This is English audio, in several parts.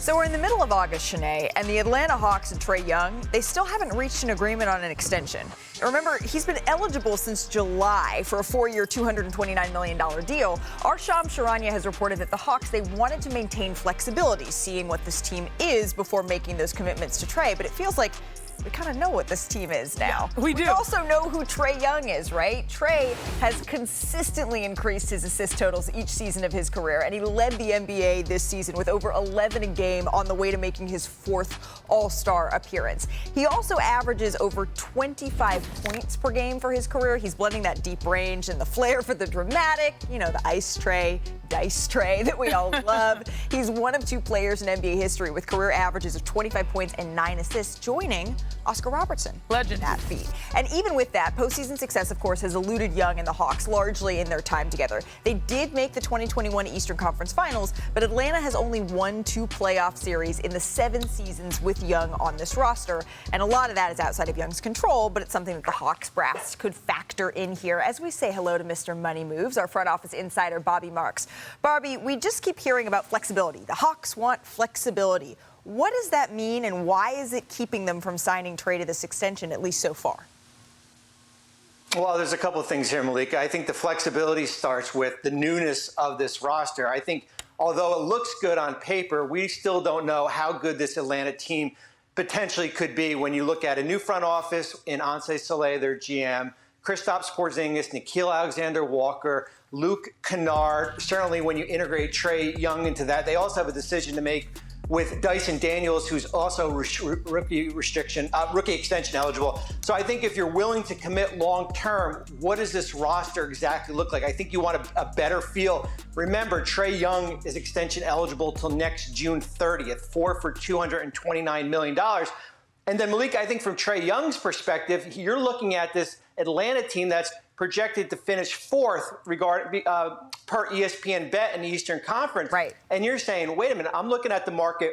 So we're in the middle of August, Chiney, and the Atlanta Hawks and Trae Young, they still haven't reached an agreement on an extension. Remember, he's been eligible since July for a 4-year, $229 million deal. Our Shams Charania has reported that the Hawks, they wanted to maintain flexibility, seeing what this team is before making those commitments to Trae. But it feels like we kind of know what this team is now. Yeah, we do. We also know who Trae Young is, right? Trae has consistently increased his assist totals each season of his career, and he led the NBA this season with over 11 a game on the way to making his 4th All-Star appearance. He also averages over 25 points per game for his career. He's blending that deep range and the flair for the dramatic, the ice Trae, dice Trae that we all love. He's one of 2 players in NBA history with career averages of 25 points and 9 assists, joining Oscar Robertson. Legend. That feat. And even with that, postseason success, of course, has eluded Young and the Hawks largely in their time together. They did make the 2021 Eastern Conference Finals, but Atlanta has only won 2 playoff series in the 7 seasons with Young on this roster. And a lot of that is outside of Young's control, but it's something that the Hawks brass could factor in here as we say hello to Mr. Money Moves, our front office insider, Bobby Marks. Bobby, we just keep hearing about flexibility. The Hawks want flexibility. What does that mean, and why is it keeping them from signing Trae to this extension, at least so far? Well, there's a couple of things here, Malika. I think the flexibility starts with the newness of this roster. I think although it looks good on paper, we still don't know how good this Atlanta team potentially could be when you look at a new front office in Anseh Saleh, their GM, Kristaps Porzingis, Nickeil Alexander-Walker, Luke Kennard. Certainly when you integrate Trae Young into that, they also have a decision to make with Dyson Daniels, who's also rookie extension eligible. So I think if you're willing to commit long term, what does this roster exactly look like? I think you want a better feel. Remember, Trae Young is extension eligible till next June 30th, 4 for $229 million. And then, Malika, I think from Trae Young's perspective, you're looking at this Atlanta team that's projected to finish 4th per ESPN bet in the Eastern Conference. Right. And you're saying, wait a minute, I'm looking at the market.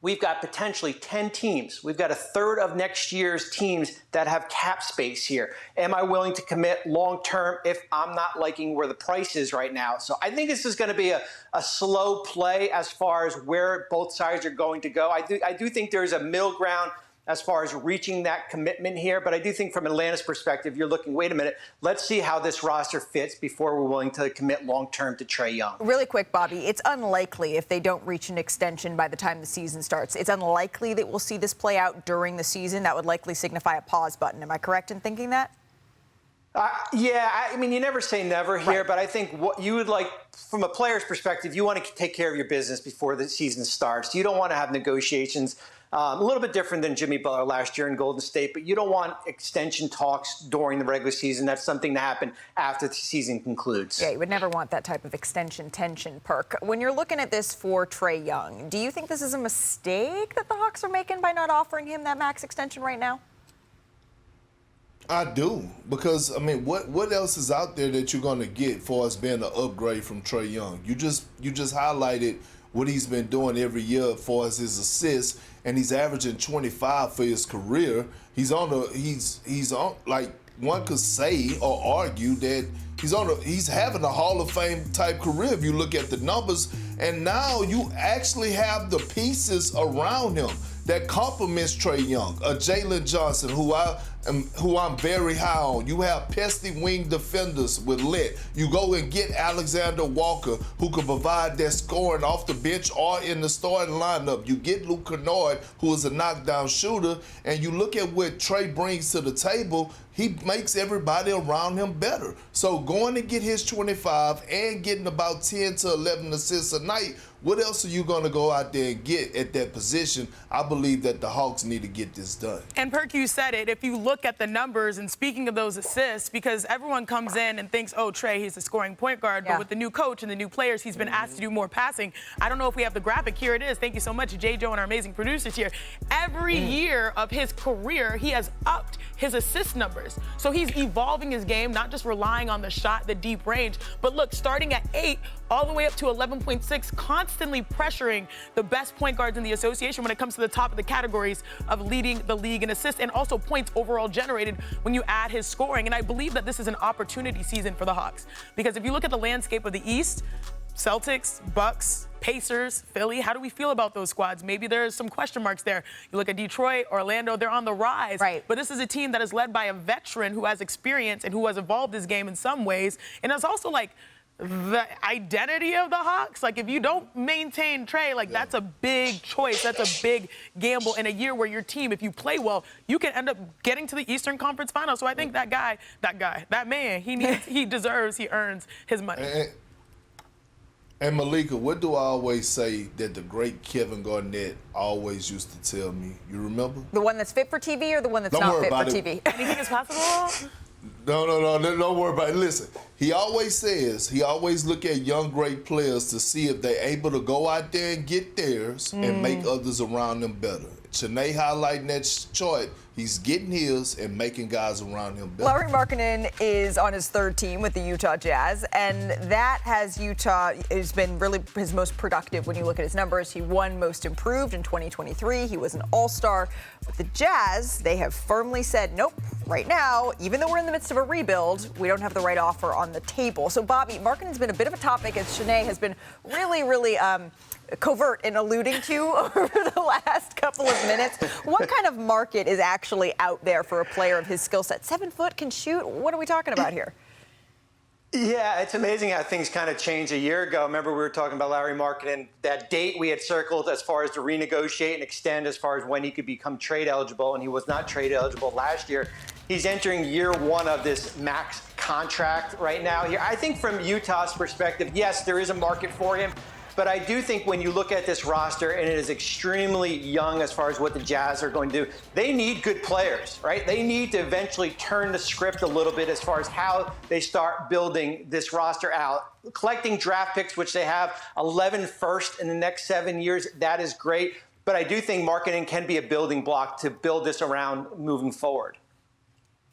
We've got potentially 10 teams. We've got a third of next year's teams that have cap space here. Am I willing to commit long term if I'm not liking where the price is right now? So I think this is going to be a slow play as far as where both sides are going to go. I do think there's a middle ground as far as reaching that commitment here. But I do think from Atlanta's perspective, you're looking, wait a minute, let's see how this roster fits before we're willing to commit long-term to Trae Young. Really quick, Bobby, it's unlikely if they don't reach an extension by the time the season starts. It's unlikely that we'll see this play out during the season. That would likely signify a pause button. Am I correct in thinking that? Yeah, I mean, you never say never here, right. But I think what you would like, from a player's perspective, you want to take care of your business before the season starts. You don't want to have negotiations. A little bit different than Jimmy Butler last year in Golden State, but you don't want extension talks during the regular season. That's something to happen after the season concludes. Yeah, you would never want that type of extension tension, Perk. When you're looking at this for Trae Young, do you think this is a mistake that the Hawks are making by not offering him that max extension right now? I do, because, I mean, what else is out there that you're going to get for us being an upgrade from Trae Young? You just highlighted what he's been doing every year for us, his assists, and he's averaging 25 for his career. He's on like one could say or argue that he's having a Hall of Fame type career if you look at the numbers, and now you actually have the pieces around him that complements Trae Young. A Jalen Johnson, who I'm very high on. You have pesky wing defenders with Lit. You go and get Alexander Walker, who can provide that scoring off the bench or in the starting lineup. You get Luke Kennard, who is a knockdown shooter, and you look at what Trae brings to the table. He makes everybody around him better. So going to get his 25 and getting about 10 to 11 assists a night, what else are you going to go out there and get at that position? I believe that the Hawks need to get this done. And Perk, you said it. If you look at the numbers, and speaking of those assists, because everyone comes in and thinks, oh, Trae, he's a scoring point guard. Yeah. But with the new coach and the new players, he's been asked to do more passing. I don't know if we have the graphic. Here it is. Thank you so much, J. Joe and our amazing producers here. Every year of his career, he has upped his assist numbers. So he's evolving his game, not just relying on the shot, the deep range. But look, starting at 8 all the way up to 11.6, constantly pressuring the best point guards in the association when it comes to the top of the categories of leading the league in assists and also points overall generated when you add his scoring. And I believe that this is an opportunity season for the Hawks, because if you look at the landscape of the East, Celtics, Bucks, Pacers, Philly. How do we feel about those squads? Maybe there's some question marks there. You look at Detroit, Orlando, they're on the rise. Right. But this is a team that is led by a veteran who has experience and who has evolved his game in some ways. And it's also like the identity of the Hawks. Like, if you don't maintain Trae, like, that's a big choice. That's a big gamble in a year where your team, if you play well, you can end up getting to the Eastern Conference Finals. So I think that man, he deserves, he earns his money. And Malika, what do I always say that the great Kevin Garnett always used to tell me? You remember? The one that's fit for TV or the one that's not fit for TV? Anything is possible? No, don't worry about it. Listen, he always look at young great players to see if they're able to go out there and get theirs and make others around them better. Chiney highlighting that chart, he's getting his and making guys around him better. Lauri Markkanen is on his third team with the Utah Jazz, and that has been really his most productive when you look at his numbers. He won Most Improved in 2023. He was an All-Star. With the Jazz, they have firmly said, nope, right now, even though we're in the midst of a rebuild, we don't have the right offer on the table. So, Bobby, Markkanen's been a bit of a topic, as Chiney has been really covert in alluding to over the last couple of minutes. What kind of market is actually out there for a player of his skill set? 7 foot, can shoot. What are we talking about here? Yeah, it's amazing how things kind of changed a year ago. Remember, we were talking about Lauri Markkanen, that date we had circled as far as to renegotiate and extend as far as when he could become trade eligible, and he was not trade eligible last year. He's entering year one of this max contract right now here. I think from Utah's perspective, yes, there is a market for him. But I do think when you look at this roster, and it is extremely young as far as what the Jazz are going to do, they need good players, right? They need to eventually turn the script a little bit as far as how they start building this roster out. Collecting draft picks, which they have 11 first in the next 7 years, that is great. But I do think Markkanen can be a building block to build this around moving forward.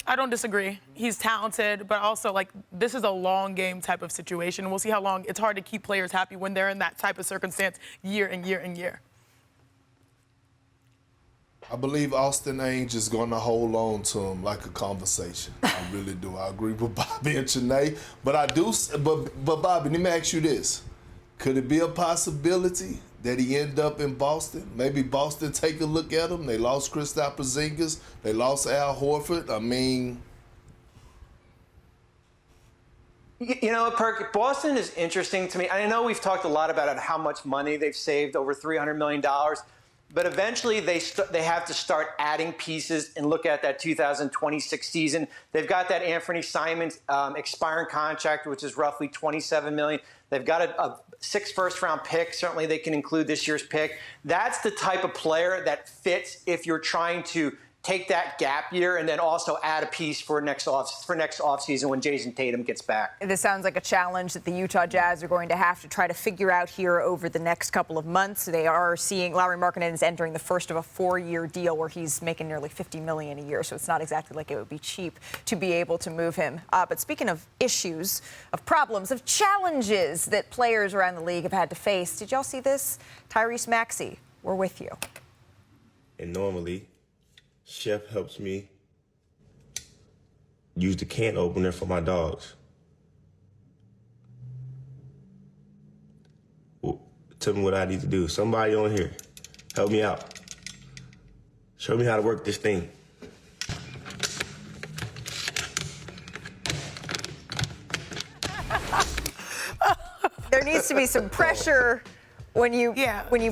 I don't disagree. He's talented, but also, like, this is a long game type of situation. We'll see how long. It's hard to keep players happy when they're in that type of circumstance year and year and year. I believe Austin Ainge is going to hold on to him like a conversation. I really do. I agree with Bobby and Chiney. But Bobby, let me ask you this. Could it be a possibility that he end up in Boston? Maybe Boston take a look at him. They lost Kristaps Porzingis. They lost Al Horford. I mean, you know, Perk, Boston is interesting to me. I know we've talked a lot about how much money they've saved, over $300 million. But eventually they have to start adding pieces and look at that 2026 season. They've got that Anthony Simons expiring contract, which is roughly $27 million. They've got a 6 first-round pick. Certainly they can include this year's pick. That's the type of player that fits if you're trying to take that gap year and then also add a piece for next offseason when Jason Tatum gets back. This sounds like a challenge that the Utah Jazz are going to have to try to figure out here over the next couple of months. They are seeing Lauri Markkanen is entering the first of a 4-year deal where he's making nearly $50 million a year, so it's not exactly like it would be cheap to be able to move him. But speaking of issues, of problems, of challenges that players around the league have had to face, did y'all see this? Tyrese Maxey, we're with you. And normally, Chef helps me use the can opener for my dogs. Well, tell me what I need to do. Somebody on here, help me out. Show me how to work this thing. There needs to be some pressure. When you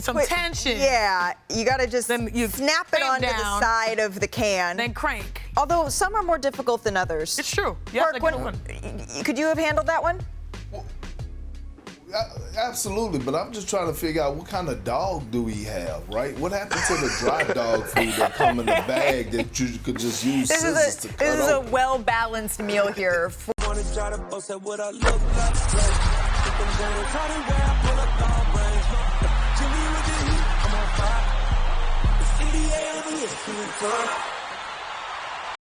some put tension. Yeah, you got to just Then you snap it onto the side of the can. Then crank. Although some are more difficult than others. It's true. Mark, could you have handled that one? Well, absolutely, but I'm just trying to figure out what kind of dog do we have, right? What happened to the dry dog food that come in the bag that you could just use scissors to cut This is open? a well-balanced meal here. I'm on fire. It's NBA,